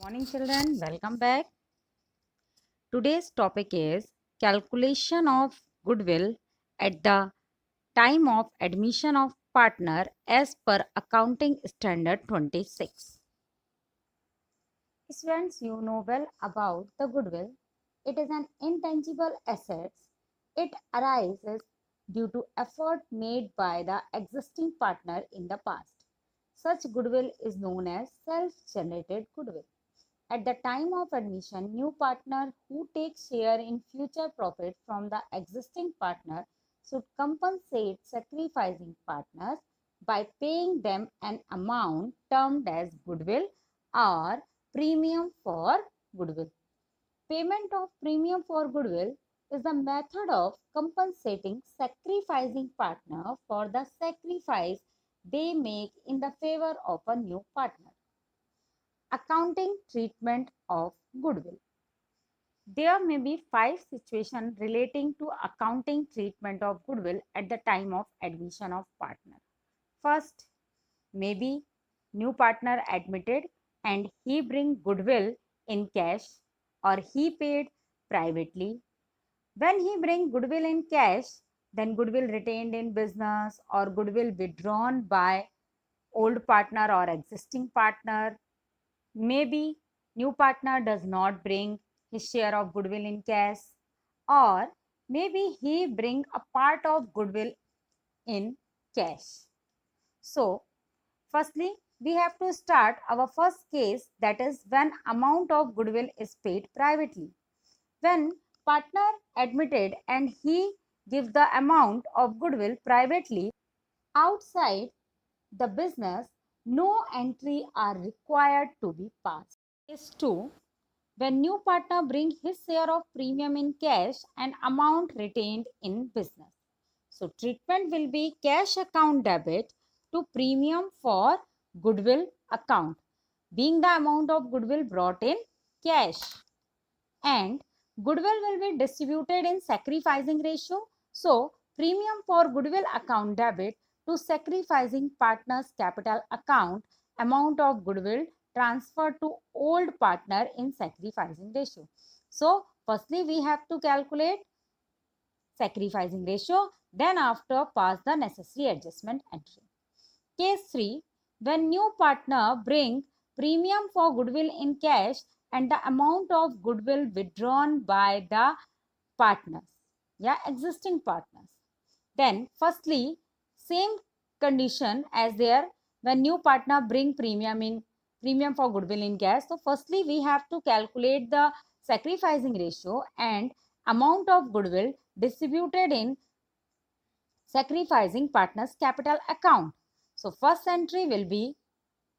Morning children, welcome back. Today's topic is calculation of goodwill at the time of admission of partner as per accounting standard 26. Students, you know well about the goodwill. It is an intangible asset. It arises due to effort made by the existing partner in the past. Such goodwill is known as self-generated goodwill. At the time of admission, new partner who takes share in future profit from the existing partner should compensate sacrificing partners by paying them an amount termed as goodwill or premium for goodwill. Payment of premium for goodwill is the method of compensating sacrificing partner for the sacrifice they make in the favor of a new partner. Accounting treatment of goodwill. There may be 5 situations relating to accounting treatment of goodwill at the time of admission of partner. First, maybe new partner admitted and he bring goodwill in cash or he paid privately. When he bring goodwill in cash, then goodwill retained in business or goodwill withdrawn by old partner or existing partner. Maybe new partner does not bring his share of goodwill in cash, or maybe he bring a part of goodwill in cash. So, firstly, we have to start our first case, that is when amount of goodwill is paid privately. When partner admitted and he gives the amount of goodwill privately outside the business, no entry are required to be passed. Case 2. When new partner bring his share of premium in cash and amount retained in business. So treatment will be cash account debit to premium for goodwill account, being the amount of goodwill brought in cash. And goodwill will be distributed in sacrificing ratio. So premium for goodwill account debit to sacrificing partner's capital account, amount of goodwill transferred to old partner in sacrificing ratio. So firstly we have to calculate sacrificing ratio, then after pass the necessary adjustment entry. Case 3. When new partner bring premium for goodwill in cash and the amount of goodwill withdrawn by the partners, existing partners. Then firstly, same condition as there when new partner bring premium for goodwill in cash. So firstly, we have to calculate the sacrificing ratio and amount of goodwill distributed in sacrificing partners capital account. So first entry will be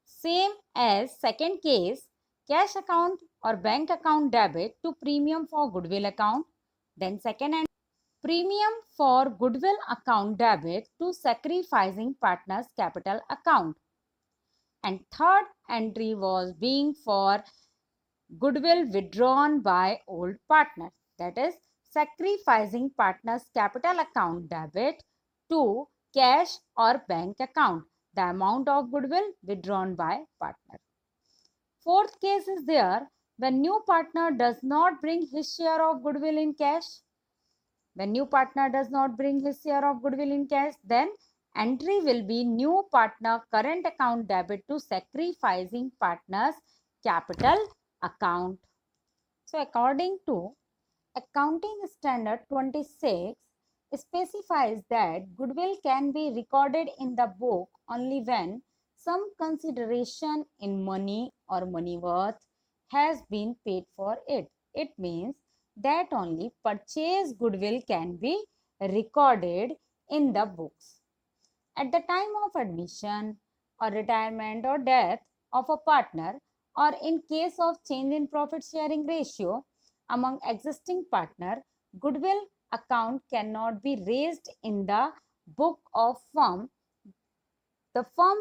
same as second case, cash account or bank account debit to premium for goodwill account. Then second entry, premium for goodwill account debit to sacrificing partners capital account. And third entry was being for goodwill withdrawn by old partners, that is sacrificing partners capital account debit to cash or bank account, the amount of goodwill withdrawn by partner. Fourth case is there when new partner does not bring his share of goodwill in cash. When new partner does not bring his share of goodwill in cash, then entry will be new partner current account debit to sacrificing partners capital account. So according to Accounting Standard 26 specifies that goodwill can be recorded in the book only when some consideration in money or money worth has been paid for it. It means that only purchase goodwill can be recorded in the books. At the time of admission or retirement or death of a partner, or in case of change in profit sharing ratio among existing partner, goodwill account cannot be raised in the book of firm, the firm,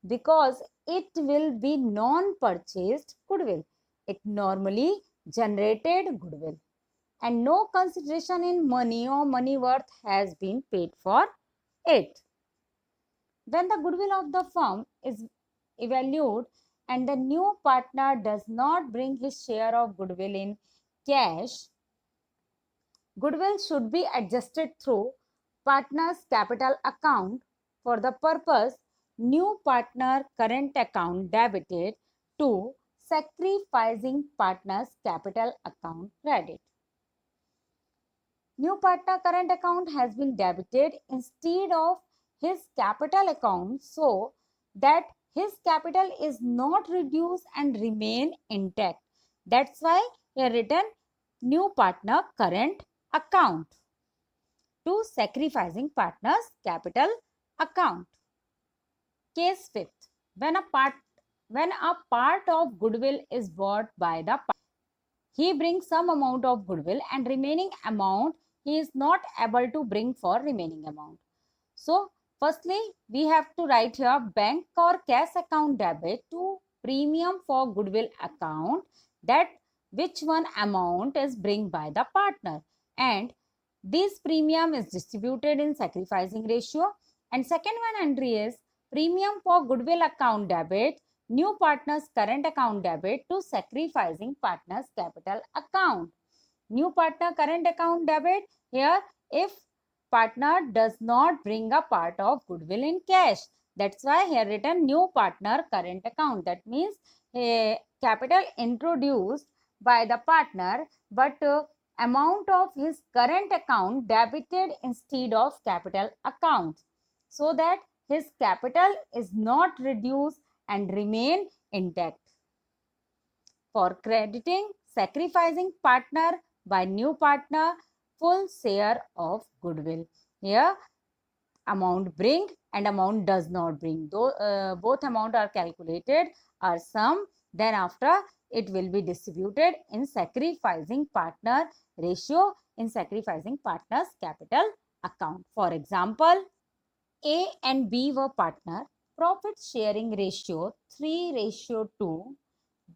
because it will be non-purchased goodwill. It normally generated goodwill and no consideration in money or money worth has been paid for it. When the goodwill of the firm is evaluated and the new partner does not bring his share of goodwill in cash, goodwill should be adjusted through partner's capital account. For the purpose, new partner current account debited to sacrificing partner's capital account credit. New partner current account has been debited instead of his capital account so that his capital is not reduced and remain intact. That's why he written new partner current account to sacrificing partner's capital account. Case fifth, when a part of goodwill is bought by the partner, he brings some amount of goodwill and remaining amount he is not able to bring for remaining amount. So firstly, we have to write here bank or cash account debit to premium for goodwill account, that which one amount is bring by the partner, and this premium is distributed in sacrificing ratio. And second one entry is premium for goodwill account debit, new partner's current account debit to sacrificing partner's capital account. New partner current account debit here if partner does not bring a part of goodwill in cash. That's why here written new partner current account. That means capital introduced by the partner, but amount of his current account debited instead of capital account, so that his capital is not reduced and remain intact. For crediting sacrificing partner by new partner full share of goodwill. Here amount bring and amount does not bring. Though both amount are calculated, are sum, then after it will be distributed in sacrificing partner ratio in sacrificing partner's capital account. For example, A and B were partner, profit sharing ratio 3:2.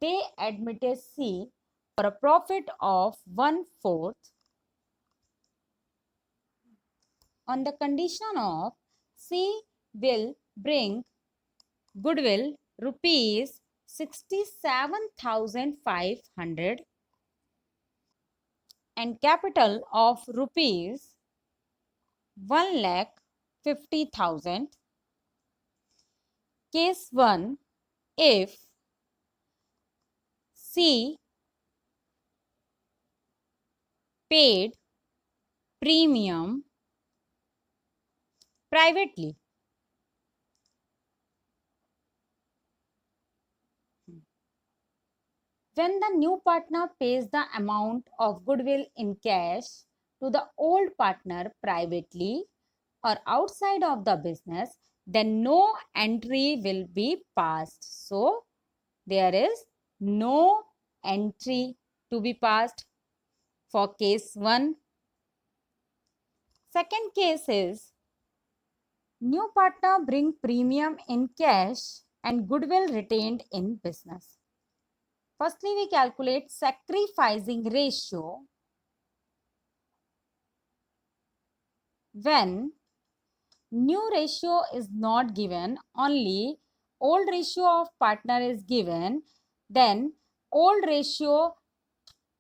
They admitted C for a profit of 1/4 on the condition of C will bring goodwill rupees 67,500 and capital of rupees 1,50,000. Case 1, if C paid premium privately, when the new partner pays the amount of goodwill in cash to the old partner privately or outside of the business, then no entry will be passed. So, there is no entry to be passed for case 1. Second case is new partner bring premium in cash and goodwill retained in business. Firstly, we calculate sacrificing ratio when new ratio is not given, only old ratio of partner is given, then old ratio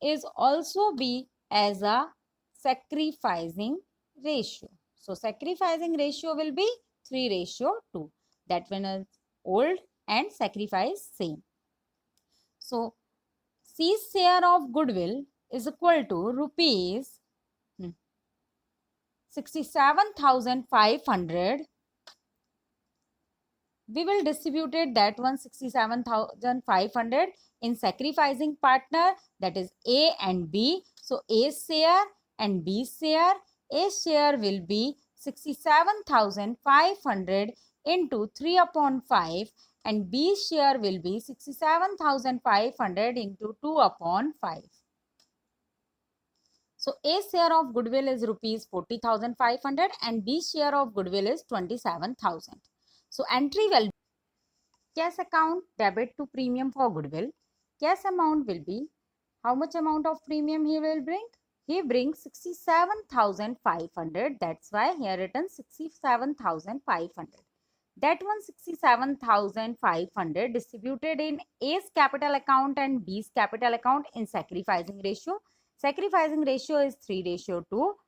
is also be as a sacrificing ratio. So sacrificing ratio will be 3:2. That one is old and sacrifice same. So C's share of goodwill is equal to rupees 67,500. We will distribute it that 167,500 in sacrificing partner, that is A and B. So A's share and B's share. A's share will be 67,500 into 3/5 and B's share will be 67,500 into 2/5. So A's share of goodwill is rupees 40,500 and B's share of goodwill is 27,000. So entry will be cash account debit to premium for goodwill. Cash amount will be how much amount of premium he will bring? He brings 67,500. That's why here written 67,500. That 167,500 distributed in A's capital account and B's capital account in sacrificing ratio. Sacrificing ratio is 3:2.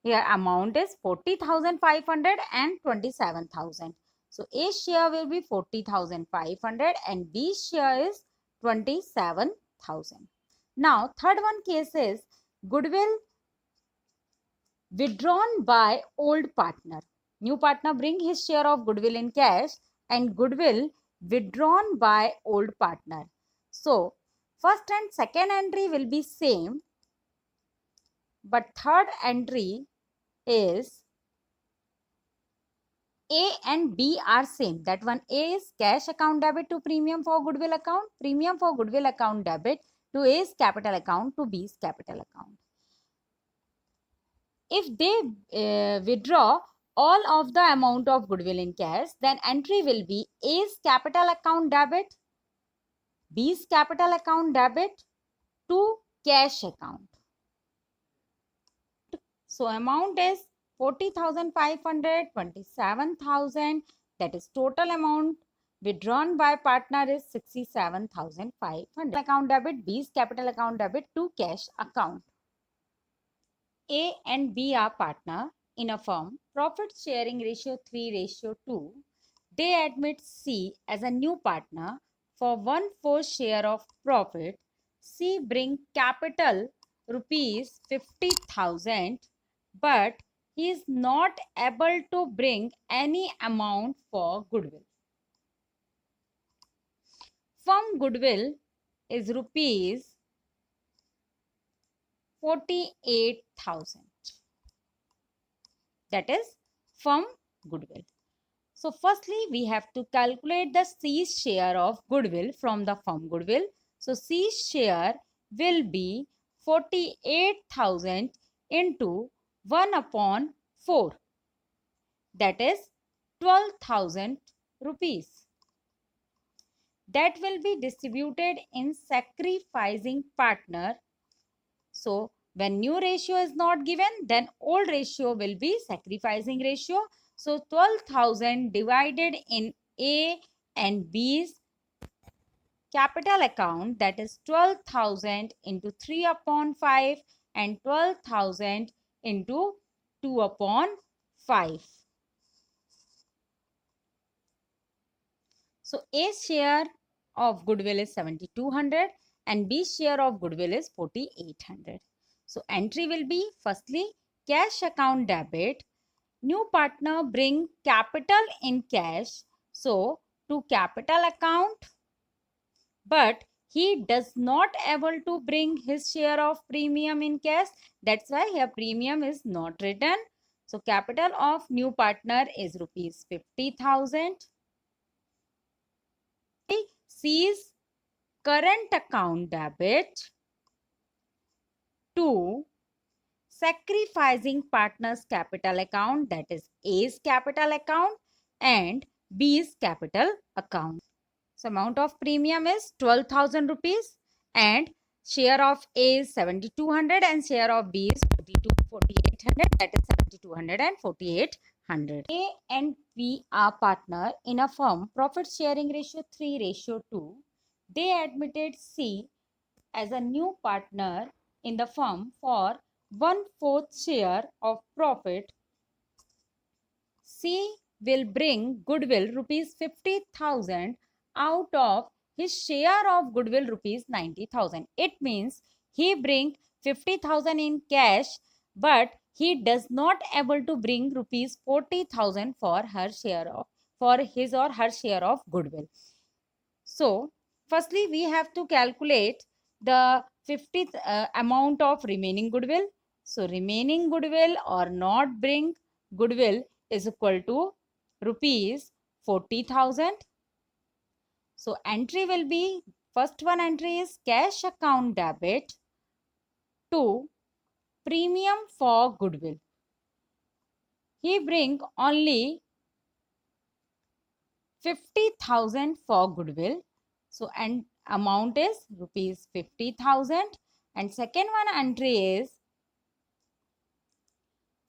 Here amount is 40,500 and 27,000. So A's share will be 40,500 and B's share is 27,000. Now third one case is goodwill withdrawn by old partner. New partner bring his share of goodwill in cash and goodwill withdrawn by old partner. So first and second entry will be same, but third entry is A and B are same. That one A is cash account debit to premium for goodwill account, premium for goodwill account debit to A's capital account to B's capital account. If they withdraw all of the amount of goodwill in cash, then entry will be A's capital account debit, B's capital account debit to cash account. So amount is 40,500, 27,000, that is total amount withdrawn by partner is 67,500. Account debit, B's capital account debit to cash account. A and B are partner in a firm, profit sharing ratio 3:2. They admit C as a new partner for 1/4 share of profit. C bring capital rupees 50,000, but he is not able to bring any amount for goodwill. Firm goodwill is rupees 48,000. That is firm goodwill. So firstly, we have to calculate the C's share of goodwill from the firm goodwill. So C's share will be 48,000 into 1/4. That is 12,000 rupees. That will be distributed in sacrificing partner. So when new ratio is not given, then old ratio will be sacrificing ratio. So 12,000 divided in A and B's capital account, that is 12,000 into 3/5 and 12,000 into 2/5. So A's share of goodwill is 7,200 and B's share of goodwill is 4,800. So entry will be firstly cash account debit. New partner bring capital in cash, so to capital account, but he does not able to bring his share of premium in cash. That's why here premium is not written. So capital of new partner is rupees 50,000. C's current account debit to sacrificing partner's capital account, that is A's capital account and B's capital account. So amount of premium is 12,000 rupees and share of A is 7,200 and share of B is 4,800, that is 7,200 and 4,800. A and B are partner in a firm, profit sharing ratio 3:2. They admitted C as a new partner in the firm for 1/4 share of profit. C will bring goodwill rupees 50,000 out of his share of goodwill rupees 90,000. It means he bring 50,000 in cash, but he does not able to bring rupees 40,000 for his or her share of goodwill. So firstly, we have to calculate the 50th amount of remaining goodwill. So remaining goodwill or not bring goodwill is equal to rupees 40,000. So entry will be, first one entry is cash account debit to premium for goodwill. He bring only 50,000 for goodwill. So and amount is rupees 50,000. And second one entry is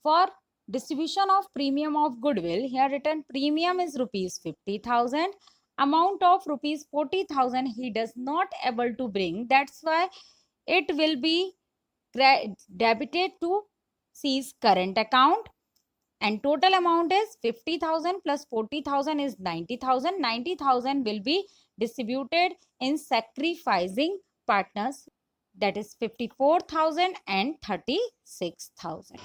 for Distribution of premium of goodwill. Here written premium is rupees 50,000. Amount of rupees 40,000 he does not able to bring. That's why it will be debited to C's current account. And total amount is 50,000 plus 40,000 is 90,000. 90,000 will be distributed in sacrificing partners, that is 54,000 and 36,000.